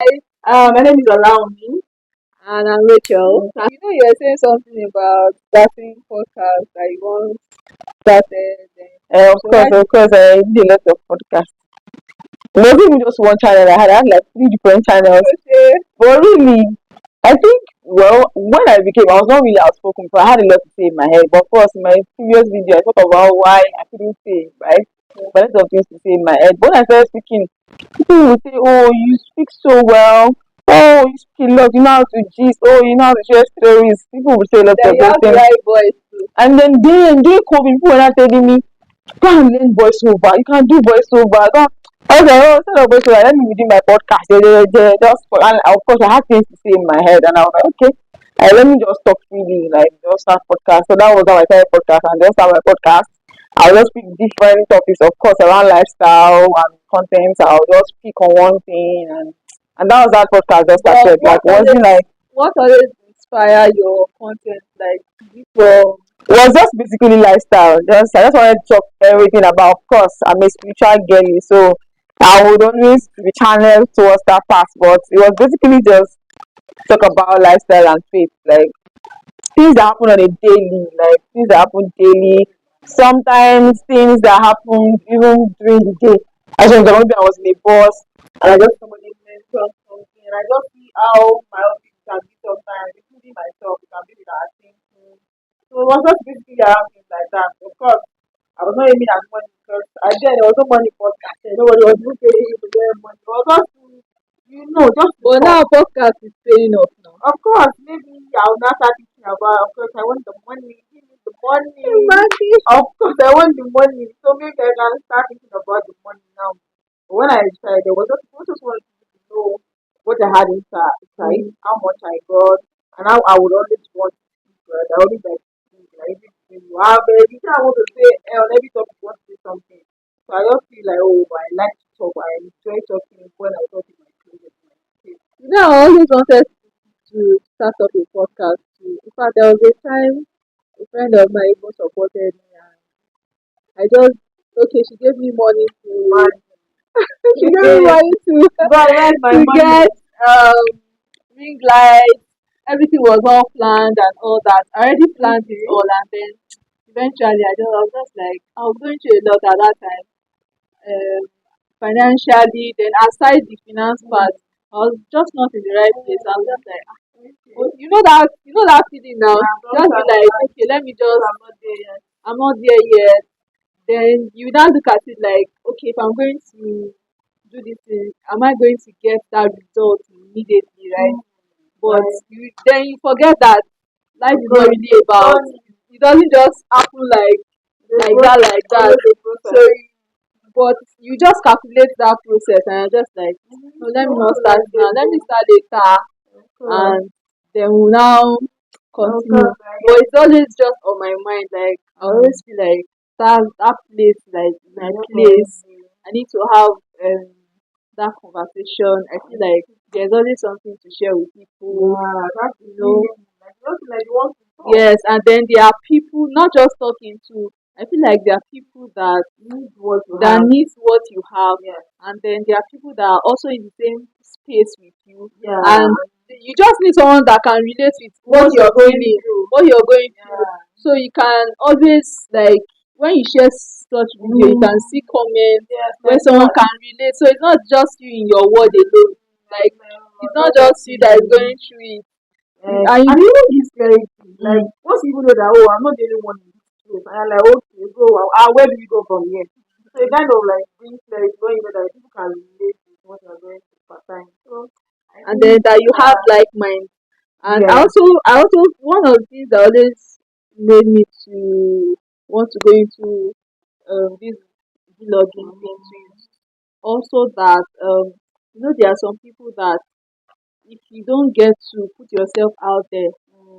My name is Olawunmi. And I'm Rachel. You were saying something about starting podcast that you once started. Of So course, why of did course, I did a lot of podcasts. It wasn't even just one channel. I had like three different channels. you say? But really, I think, well, when I was not really outspoken, but I had a lot to say in my head. But of course, in my previous video, I talked about why I couldn't say, right? But a lot of things to say in my head. But when I started speaking, people will say, "Oh, you speak so well. Oh, you speak a lot. You know how to gist. Oh, you know how to share stories." People will say a lot That of you those have the things. right voice too. And then during COVID, people were not telling me, go and learn voiceover. You can do voiceover. Go. I was like, oh, instead of voiceover, let me be doing my podcast. Just for, and of course, I had things to say in my head, and I was like, okay, let me just talk freely, like just start podcast. So that was how I started podcast, and just start my podcast. I'll just pick different topics, of course, around lifestyle and content. I'll just pick on one thing, and that was how podcast just But started. Like, wasn't like what always inspire your content? Like from it was just basically lifestyle. Just I just wanted to talk everything about. Of course, I'm a spiritual girly, so I would always be channeled towards that path. But it was basically just talk about lifestyle and faith, like things that happen on a daily, like things that happen daily. Sometimes things that happen even during the day. As for example, maybe I was in a bus and I just somebody mentioned something, and I just see how my office can be sometimes, including myself, it can be with our thinking. So it was just basically around things like that. Of course, I was not aiming at money because again there was no money podcast. Nobody was even paying you to get money. It was just to, just to but talk. now podcast is paying off now. Of course, maybe I'll not start thinking about. Of course, I want the money. Give me the money. Imagine. Of course, I want the money. So maybe I can start thinking about the money now. But when I decided, I just wanted to know what I had inside, how much I got, and how I would always want to speak. Right? I always like to speak. Like everything you have, everything I want to say, on every topic, I want to say something. So I just feel like, oh, I like to talk. I enjoy talking when I talk in my closet. I always wanted to start up a podcast too. In fact, there was a time a friend of mine even supported me, and I just okay. She gave me money to she gave me money to But where's my to money? get ring lights. Everything was all planned and all that. I already planned it all, and then eventually I was just like I was going through a lot at that time, um, financially. Then aside the finance part, I was just not in the right place. I was just like, you know that feeling now. Just be like, okay, let me just. I'm not there yet. Then you now look at it like, okay, if I'm going to do this thing, am I going to get that result immediately, right? But then you forget that life is not really about. It doesn't just happen like that. So, but you just calculate that process, and you're just like, no, let me not start now. Let me start later, and then we'll now continue. But it's always just on my mind. Like I always feel like that place, like my place. I need to have that conversation. I feel like there's always something to share with people. You know, yes, and then there are people not just talking to. I feel like there are people that needs what you have, and then there are people that are also in the same space with you, and you just need someone that can relate with what you're feeling, what you're going through. So you can always like when you share such video, you can see comments where someone can relate. So it's not just you in your world alone. Like it's not just you that is going through it. And And even this clarity, like once people know that, oh, I'm not the only one in this place, and I'm like, okay, go, where do we go from here? So it kind of like brings clarity when you know that people can relate with what you're going through part time. So I and think then that you have like mind. And yeah, I also one of the things that always made me to want to go into this vlogging thing too is also that there are some people that if you don't get to put yourself out there,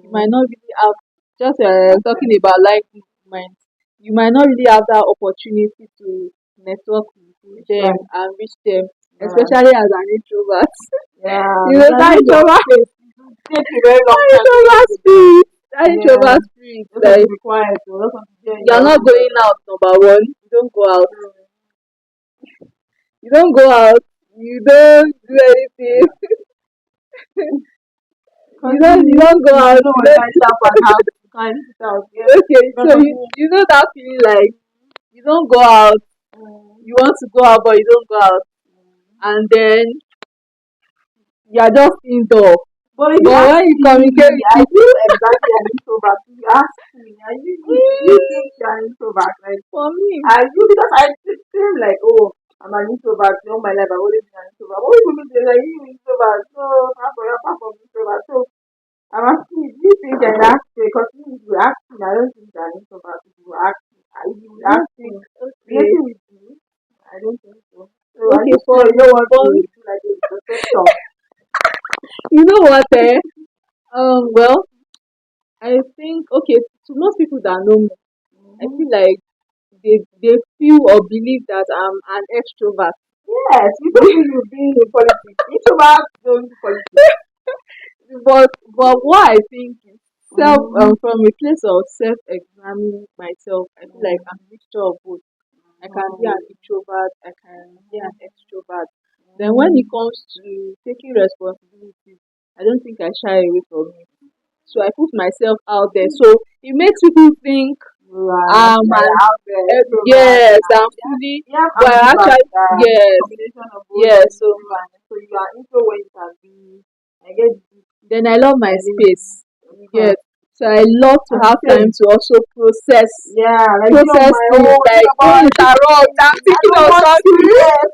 you might not really have just talking about like mind. You might not really have that opportunity to network with them and reach them, especially as an introvert. yeah, You know that introvert, take a very long that time to introvert get to spirit, that yeah, introvert spirit. just have Like to be quiet, so just have to be in you're your not own going out. Number one, you don't go out. You don't go out. You don't do anything. you don't go out. You know when I start for house, you can't sit out. Yeah. Okay, so Because of me. you know that feeling like you don't go out, you want to go out but you don't go out, and then you are just indoor. But if you But ask when you me, communicate with are people, you exactly an introvert? If you ask me, are you think you're an introvert? Like, for me, are you? Because I seem like, oh, I'm an introvert. All my life, I've always been an introvert. What people mean, they're like, you introvert. So, apart from introvert. So, I'm asking you, do you think you're an actor? Because if you ask me, I don't think you're an introvert. If you you don't ask me, think okay, relating with me, I don't think so. So, I okay just feel you don't want to for me, do like a perception. you know what? Well, I think okay to most people that know me, I Mm-hmm. feel like they feel or believe that I'm an extrovert. Yes, you don't think you've been in politics. Introvert don't do politics. But what I think is Mm-hmm. from a place of self examining myself, I feel like I'm a mixture of both. I can be an introvert, I can be an extrovert. Then when it comes to taking responsibility, I don't think I shy away from it. So I put myself out there. So it makes people think Right. Like and out there, introvert. yes, And I'm yeah, fully you have but ambivert, actually yes, combination of both yes. intro So and so you are intro when you can be. I get it. then I love my I get it. space. Of You get course. so I love to And have time same. to also Yeah, like be on process my things own, think like don't about interrupt. everything. I'm I thinking don't of want to, something. yes.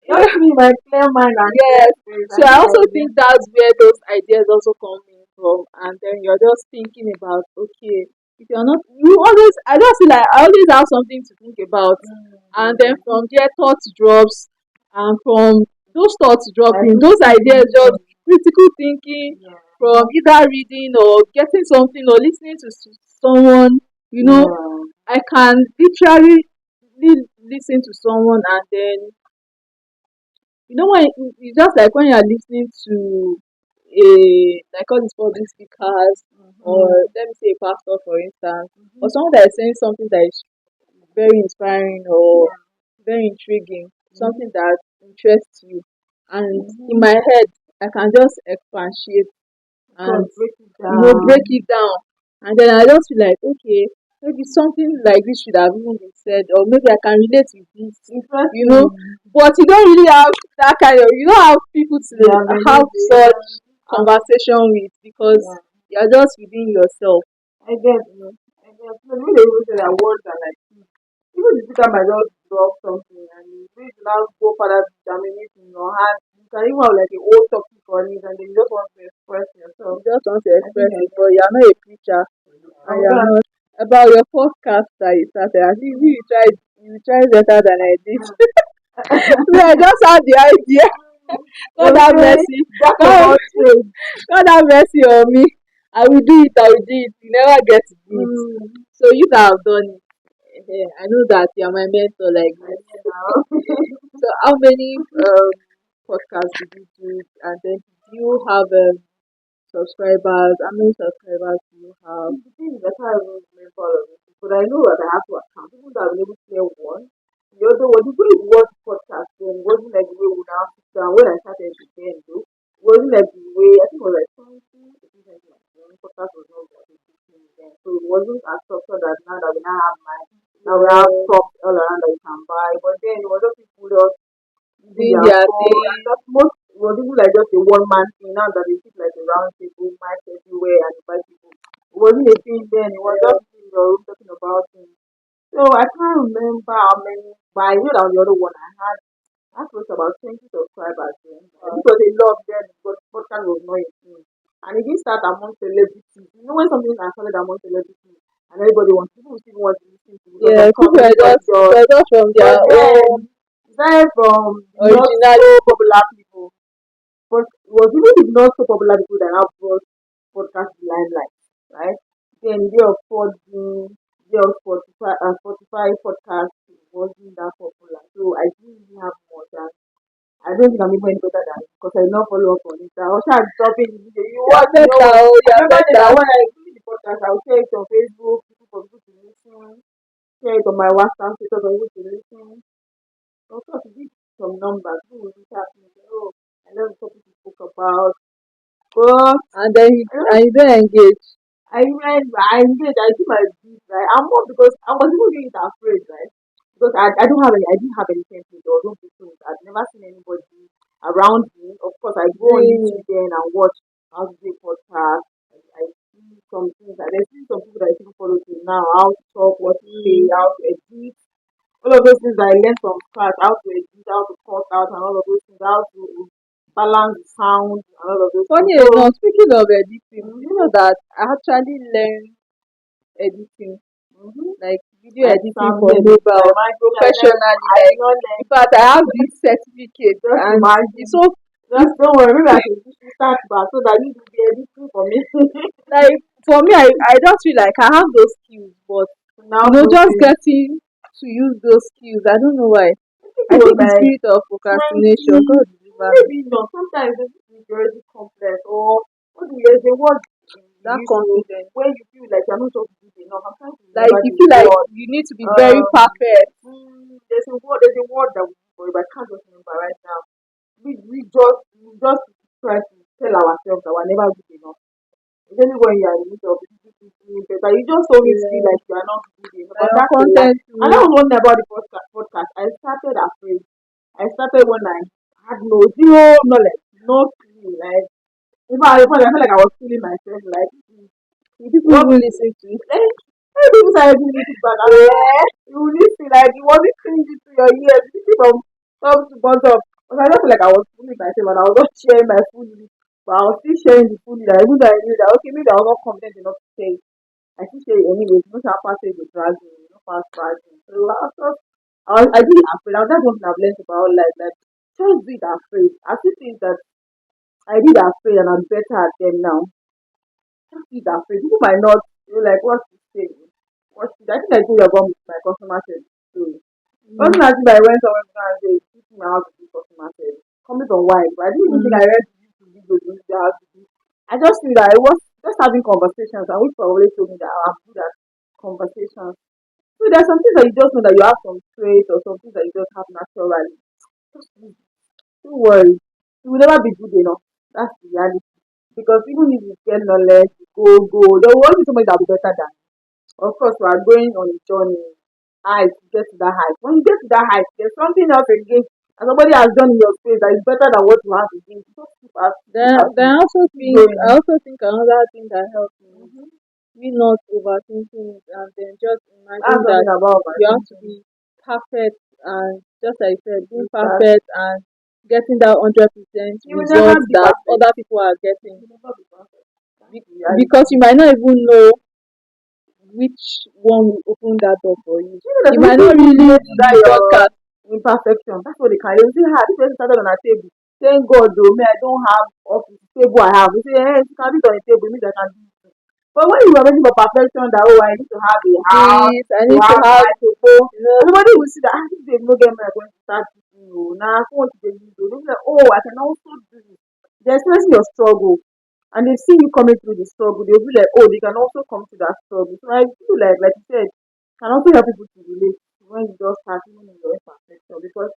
Just me, my clear mind and clear Yes. spirit. I So I think I also will. think that's where those ideas also come in from. And then you're just thinking about, okay, if you're not, you always, I just feel like I always have something to think about. And then Mm. from there, thoughts drops. And from those thoughts Like dropping, those ideas just criticism. critical thinking Yeah. from either reading or getting something or listening to someone, you know, Yeah. I can literally listen to someone and then you know when it's just like when you are listening to a like all these public speakers or Mm-hmm. let me say a pastor for instance or Mm-hmm. someone that is saying something that is very inspiring or Yeah. very intriguing, Mm-hmm. something that interests you. And in Mm-hmm. my head I can just expatiate Of and course, break it break down. it down. And then I just feel like, okay, maybe something like this should have even been said, or maybe I can relate with this, you know. Interesting. But you don't really have that kind of, you don't have people to Yeah, have such um, conversation with because yeah. you're just within yourself, I get. you know. I get. So when they even say that words are like seeds, even the speaker might just drop something and you need to now go further to germinate in your hand. You can even have like a whole topic on it and then you just want to express yourself. You just want to I think express I it, get but it. you're not a preacher and I'm you're glad. not about your podcast that you started. I think you tried better than I did. Me, I just had the idea. God have Okay, mercy. jack of God, all trades. God have mercy on me. I will do it. I will do it. You never get to do it. Mm, So you that have done it, I know that you are my mentor like I this. get now. So how many podcasts did you do? And then do you have subscribers? How many subscribers do you have? The thing is, I can't even remember all of it. But I know that I have to account. Even though I've been able to clear one. The other one, the way it was podcast then wasn't like the way we now sit down. When I started to then though, it wasn't like the way I think it was like 20, I think like when podcast was not like a big thing then. So it wasn't as structured as now that we now have my now we have Yeah, props all around that you can buy. But then it was just people just using doing their their phone and thing. just most it was even like just a one man thing now that they sit like a round table, mic everywhere and invite people. It wasn't a thing then, it was Yeah. just in your room talking about things. So I can't remember how many but I know that on the other one I had close to about 20 subscribers then. And it was a lot then because podcast was not a thing. And it didn't start among celebrities. You know when something is started among celebrities and everybody wants people still want to listen to because of Yeah, people are comedy it culture. was just from But their then own aside from not so originality. popular people, but it was even the not so popular people that now brought podcast to limelight, right? Then day of Podbean, day of Spotify podcast wasn't that popular. So I didn't really have much. And I don't think I'm even any better than it because I not follow up on it. I was trying to drop in the video. You You're watch, you know better, what? oh, I you're remember that better. when I do the podcast, I'll share it on Facebook, people for people to listen, share it on my WhatsApp, people for people to listen. Also, to give some numbers, who will reach out to me, say, oh, I love the topic you spoke about. But And then I don't you don't engage. I engage, I do my bit, right? I'm more because I was even doing it afraid, right? Because I don't have any, I didn't have any template. There was no blueprint. I've never seen anybody around me. Of course, I go on Doing YouTube then and watch how to do a podcast. I see some things, and there's still some people that I still follow to now, how to talk, what to say, it. how to edit. All of those things I learned from scratch, how to edit, how to cut out, and all of those things, how to balance the sound, and all of those things. Funny So, enough, speaking of editing, do you mm-hmm, know that I actually learned editing, mm-hmm. like video Like editing for sounding. mobile Imagine professionally. I did Like, not learn. in fact, I have this certificate, Just and it's imagine. so Just it's don't worry. Maybe I can just start back so that you will be editing for me. like for me, I just feel like I have those skills, but Now just proceed. getting to use those skills, I don't know why. It I was think the like spirit of procrastination, 20, God deliver me. maybe not. Sometimes it's very complex. Or what do you say? What That you used to confidence, when you feel like you're not just good enough. I'm trying to like remember you the feel like word. you need to be very Um, perfect. there's a word that we use for it, but I can't just remember right now. We just try to tell ourselves that we're never good enough. Especially when you are in the midst of people better, you just always feel Yeah, like you are not good enough. like And your that's a lie. content And that will was one thing about the podcast. I started afraid. I started when I had no zero knowledge, no clue. Like if I felt like I was fooling myself, like will people what even listen to it? like when people started giving me feedback, I was like, you will listen, like it wasn't cringy to your ears, listen from top to bottom. But I just feel like I was fooling myself and I was not sharing my full lead. But I was still sharing the full lead. Even though I knew that okay, maybe I was not confident enough to say it. I still share it anyways. Most of our passage is dragging, fast dragging. So I did it afraid. And that's one thing I've learned about life. Like just do it afraid. I still think that I did afraid and I'm better at them now. Just do it afraid. People might not feel like what's the thing? What's the, I think I told you about my customer service story. Mm. Wasn't as if I went somewhere and say, teach me how to do customer service. Coming from why? But I didn't even think Mm. I read the YouTube videos on how to do. I just knew that I was just having conversations and which probably told me that I'm good at conversations. So there's some things that you just know that you have some traits or some things that you just have naturally. Just don't worry. You will never be good enough. That's the reality. Because even if you get knowledge, you go, there will always be somebody that will be better than you. Of course, we are going on a journey, height to get to that height. When you get to that height, there's something else again. And somebody has done in your space that is better than what you have again. Just Then keep going. I also think another thing that helps me is Mm-hmm. me not overthinking it, and then just That's imagine that something about my you have to thinking. be perfect, and just like you said, being That perfect and getting that 100% you will never results be that perfect. other people are getting. You will never be perfect. That's Be- the because reality. you might not even know which one will open that door for you. You know, there's You some might people not who really relate to do that the your podcast. imperfection. That's what they can. They will say, this person started on a table. Thank God, though, me, I don't have office table I have. They say, hey, if you can do it on a table, it means I can do it. But when you are waiting for perfection, that oh, I need to have a house, This I to need to have have, microphone, you know, everybody will see that if they no get me, I'm going to start teaching you. Now, what they do, they'll be like, oh, I can also do this. They're experiencing your struggle, and they see you coming through the struggle. They'll be like, oh, they can also come to that struggle. So I feel like you said, can also help people to relate when you just start even in your imperfection because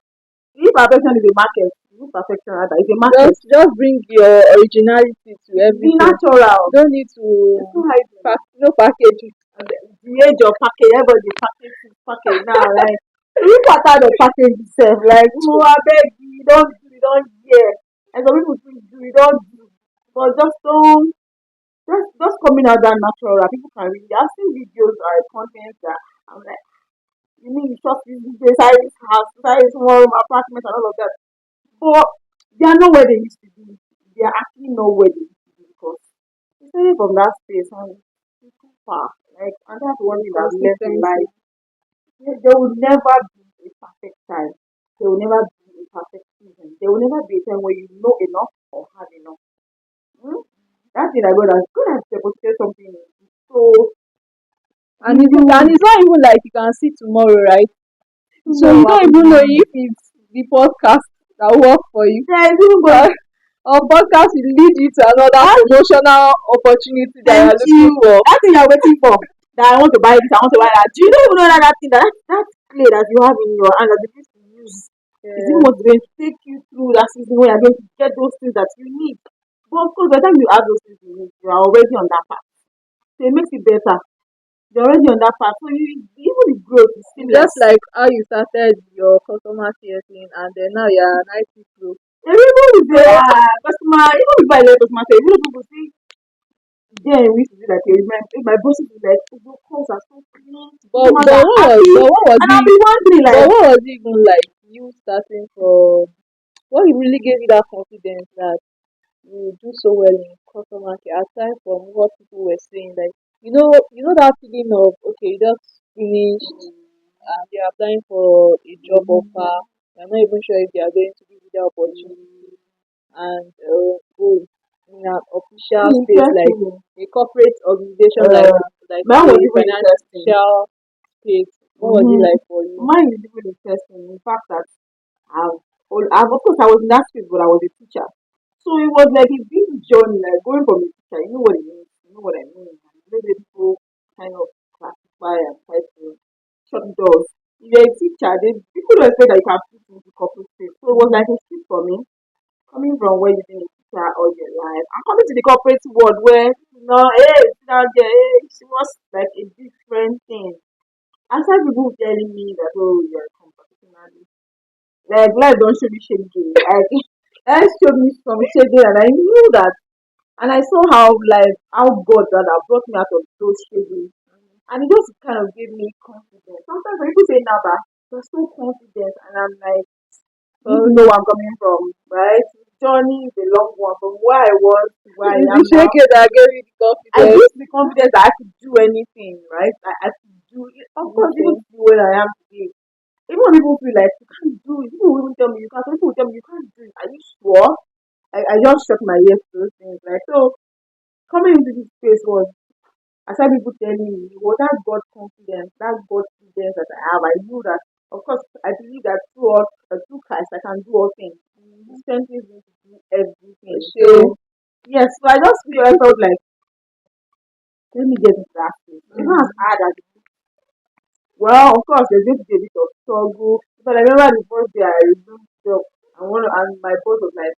imperfection is a market. Imperfection rather is a market. just bring your originality to Be everything. You natural. don't need There's to no hiding. no packaging. And the age of package, everybody package now. Like we are tired of package itself. Like oh, I beg you don't hear. And some people think do, you don't do. But just don't. Just coming out that natural. That people can really. I've seen videos or content that I'm like, you mean you shop this size house, size small room apartment and all of that. But they are not where they used to be. They are actually not where they used to be because especially from that space and it's too far. Like and that's one thing that I've learned in Consistency. life. There will never be a perfect time. There will never be a perfect season. There will never be a time where you know enough or have enough. Hmm? That's it I God has deposited something in you. So And you it's not even like you can see tomorrow, right? So know you how don't to even know do if it's the podcast that work for you. there is even going Or podcast will lead you to another that promotional opportunity that you thank are looking you. for. That thing you're waiting for. That I want to buy this, I want to buy that. Do you don't even know that thing that clay that you have in your hand that you used to use? Is it Yeah. what's going to take you through that season where you're going to get those things that you need? But of course, by the time you have those things you need, you are already on that path. So it makes it better. You're already on that path. So even the growth is It's just seamless. like how you started your customer care thing and then now you're an IT pro. Everyone is there. Customer, even if I let customer say, even people see, then we used to be like, if my boss is like, oh, your calls are so clean, customers But are happy. what was And I'll it be wondering, but like, what was it even like you starting from what really gave you that confidence that you do so well in customer care aside from what people were saying? Like you know that feeling of okay, you just finished and you're applying for a job offer, you're not even sure if they are going to give you the opportunity and go in an official space like interesting. a corporate organization Uh, like mine a was even interesting. financial space. What was it Mm-hmm. like for you? Mine is even interesting. In fact, that of course, I was in that space, but I was a teacher. So it was like a big journey, like going from a teacher. You know what it means. You know what I mean. And maybe people kind of classify and try to shut doors. If you're a teacher, people don't expect that you can fit into corporate space. So it was like a shift for me, coming from where you've been a teacher all your life and coming to the corporate world where, hey, sit down there, hey, she was like a different thing. I started people telling me that, oh, you're competitionally. Like, life don't show me shady. Like, life showed me some shady, and I knew that. And I saw how, like, how God rather brought me out of those shady. And it just kind of gave me confidence. Sometimes when people say now that you're so confident, and I'm like, you Because know where I'm coming from, right? The journey is a long one from where I was to where I it's the am now. shake that gave you the I confidence. used to be confident that I could do anything, right? I could do it. Of course, even Okay. to be where I am today. Even when people feel like you can't do it, people will even tell me you can't. Some people will tell me you can't do it. Are you sure? I just shut my ears to those things. Like so, coming into this space was aside people telling me it was that God confidence, that God confidence that I have. I knew that. Of course, I believe that through Christ, I can do all things. He strengthens me to do everything. Okay. So yes, so I felt like let me get into that space. It's not as hard as well, of course, there's going to be a bit of struggle. But I remember the first day I resumed job, and my boss was like,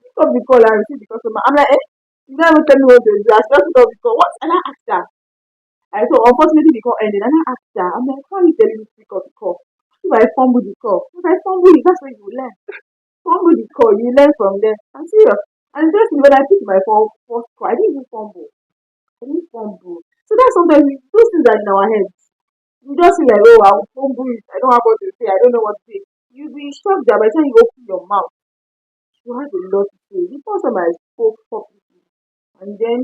pick up the call and receive the customer. I'm like, you don't even tell me what to do. I just pick up the call. What? And I asked her. I so unfortunately the call ended, and I asked her. I'm like, why are you telling me to pick up the call? If I fumble the call, if I fumble it, that's when you learn. Fumble the call, you learn from there. I'm serious. And just when I picked my first call, I didn't even fumble. I didn't fumble. So that's sometimes those things are in our heads. You just feel like, oh, I'll fumble it. I don't have what to say. I don't know what to say. You'll be shocked that by the time you open your mouth, you have a lot to say. The first time I spoke publicly, and then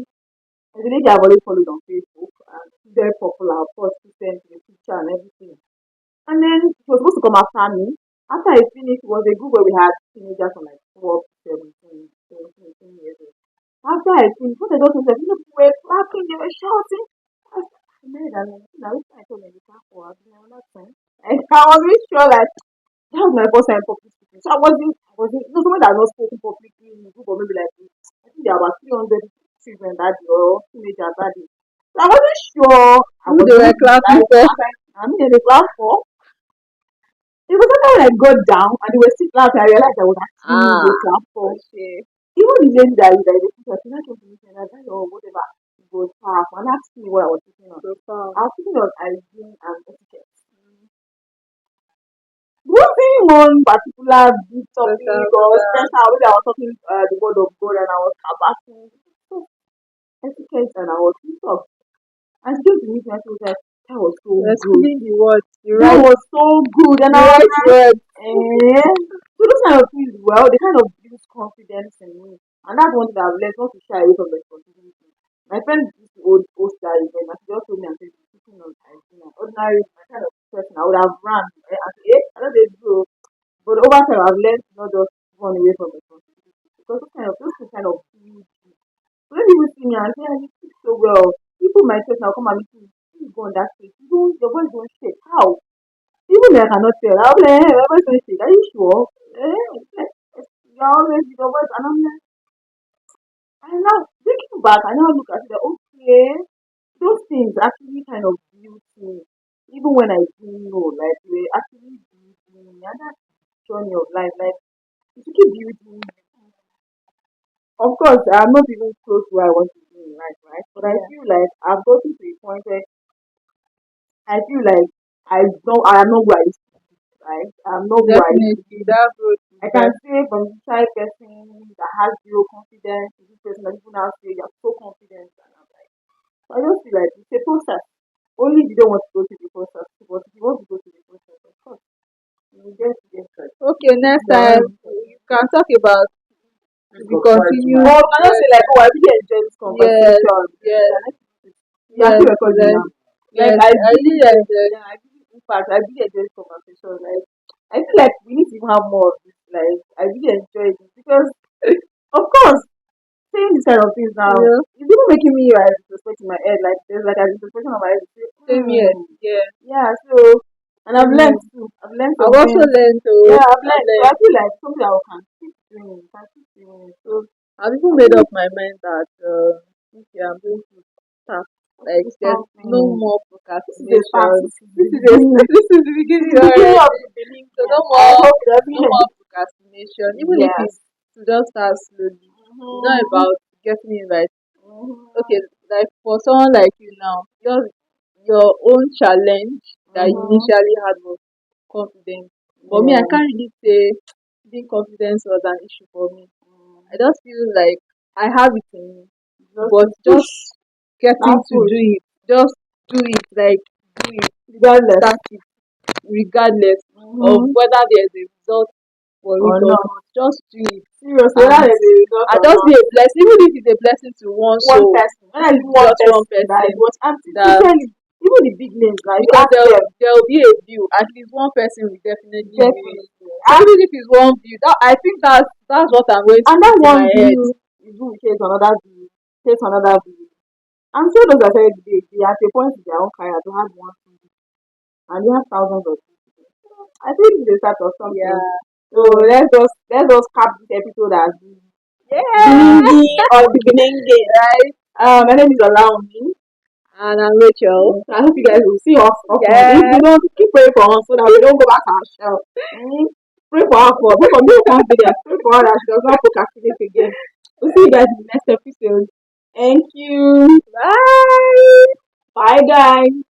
there's a lady I've always followed on Facebook, and she's very popular, of course, she sent me a picture and everything. And then she was supposed to come after me. After I finished, it was a group where we had teenagers from like 12, 17, 17, 18 years old. After I finished, what I just was like, people were clapping, they were shouting. I made an now this I told me the clap for another time. And I wasn't sure like that was my first time public speaking. So someone that had not spoken publicly in a group of maybe like I think there were about 300 children that day or teenagers that day. So I wasn't sure I Who was they going were to be clapping right. for? I mean, in the class for. It was after when I got down and they were still clapping, I realized I was actually me they Ah, clap for. okay. Even the lady that is the teacher, she not came to me saying that or whatever, it was far and asked me what I was sitting on. So far. I was sitting on hygiene and etiquette. Moving one particular big topic or Better. special, maybe I was talking the word of God and I was about etiquette and I was shocked. And she came to me and she was like, that was so You're good. spilling the words, That was so good. And the I was right like, words. eh. So those kind of things, well, they kind of build confidence in me. And that's one thing that I've learned not to shy away from responsibility. My friend used to host that event and she just told me and said, speaking on hygiene and ordinary, my kind of person, I would have run. And say, I know they do. But over time, I've learned to not just run away from responsibility. Because those things kind of build you. So when people see me and say, you speak so well, people might say, now come and meet me. You go on that stage. Your voice don't shake. How? Even me, I cannot tell. I'll be like, hey, my voice don't shake. Are you sure? It's like, you're always with your voice. And I'm like, I now, thinking back, I now look at it, like, okay, those things actually kind of built me. Even when I didn't know, like, they actually built me. And that journey of life. Like you should keep building. Of course, I'm not even close to where I want to be in life, right? But I Yeah. feel like I've gotten to a point where I feel like I am not who I used to be, right? I'm not who I used to Definitely, be. that growth is I can there. say from the shy person that has zero confidence to this person that people now say you're so confident, and I'm like, I just feel like it's a process. Only if you don't want to go through the process, but if you want to go through the process, of course, you will get started. Okay, next Yeah, time when you can talk about to be or continued. you cannot say like, oh, I really enjoy this Yes, conversation. yes, You are yes, still yes, recording now. Like yes. I I really, really enjoy. yeah, I really, in fact, I really enjoy this conversation. Like I feel like we need to even have more of this. Like I really enjoy it because, of course, saying these kind of things now, Yeah, it's even making me like retrospect in my head. Like there's like an introspection of my head. Say, same here. Yeah, yeah. So, and I've same here. learned too. I've learned I've some also things. learned to. Yeah, I've I've learned. So I learned. feel like something I can keep doing. Can keep doing. So I've even I made really up my mind that this year I'm going to start. want to Like do there's no something. more This is a start. procrastination. This is the beginning. This is the This is beginning the beginning of already. the beginning. So no I more hope it doesn't no end. more procrastination. Even if Yes. it's to just start slowly. It's not Mm-hmm. about getting it right. Okay, Mm-hmm. like for someone like you now, your own challenge that you Mm-hmm. initially had was confidence. For me, I Yeah. can't really say being confident was an issue for me. I Mm-hmm. just feel like I have it in me, Just but to push just that getting to push, do it, just do it, like do it, regardless. start it, regardless of Mm-hmm. whether there's a result for it Or or not. not. Just do it, Seriously, whether and there's a result and or just not. be a blessing, even if it's a blessing to one One soul, person. When I do one just one person that is person. what I'm That sincerely, even the big names, like you because ask them, there'll be a view. At least one person will definitely view it. definitely. So even if it's one view, that I think that's what I'm going to And put that in one my head. view is who takes another view, takes another view. I'm sure those that said they at a point in their own career to have one view, and they have thousands of people. I think it's a start of something. Yeah. So So let's just cap this episode as yeah. beginning or beginning day, right? My name is Olawunmi. And I'm Rachel. I hope you guys will see us often. If you Yes. don't, keep praying for us so that we don't go back to our shell. Mm. Pray for her for pray for me to be there. Pray for her that she does not procrastinate again. We'll see you guys in the next episode. Thank you. Bye. Bye guys.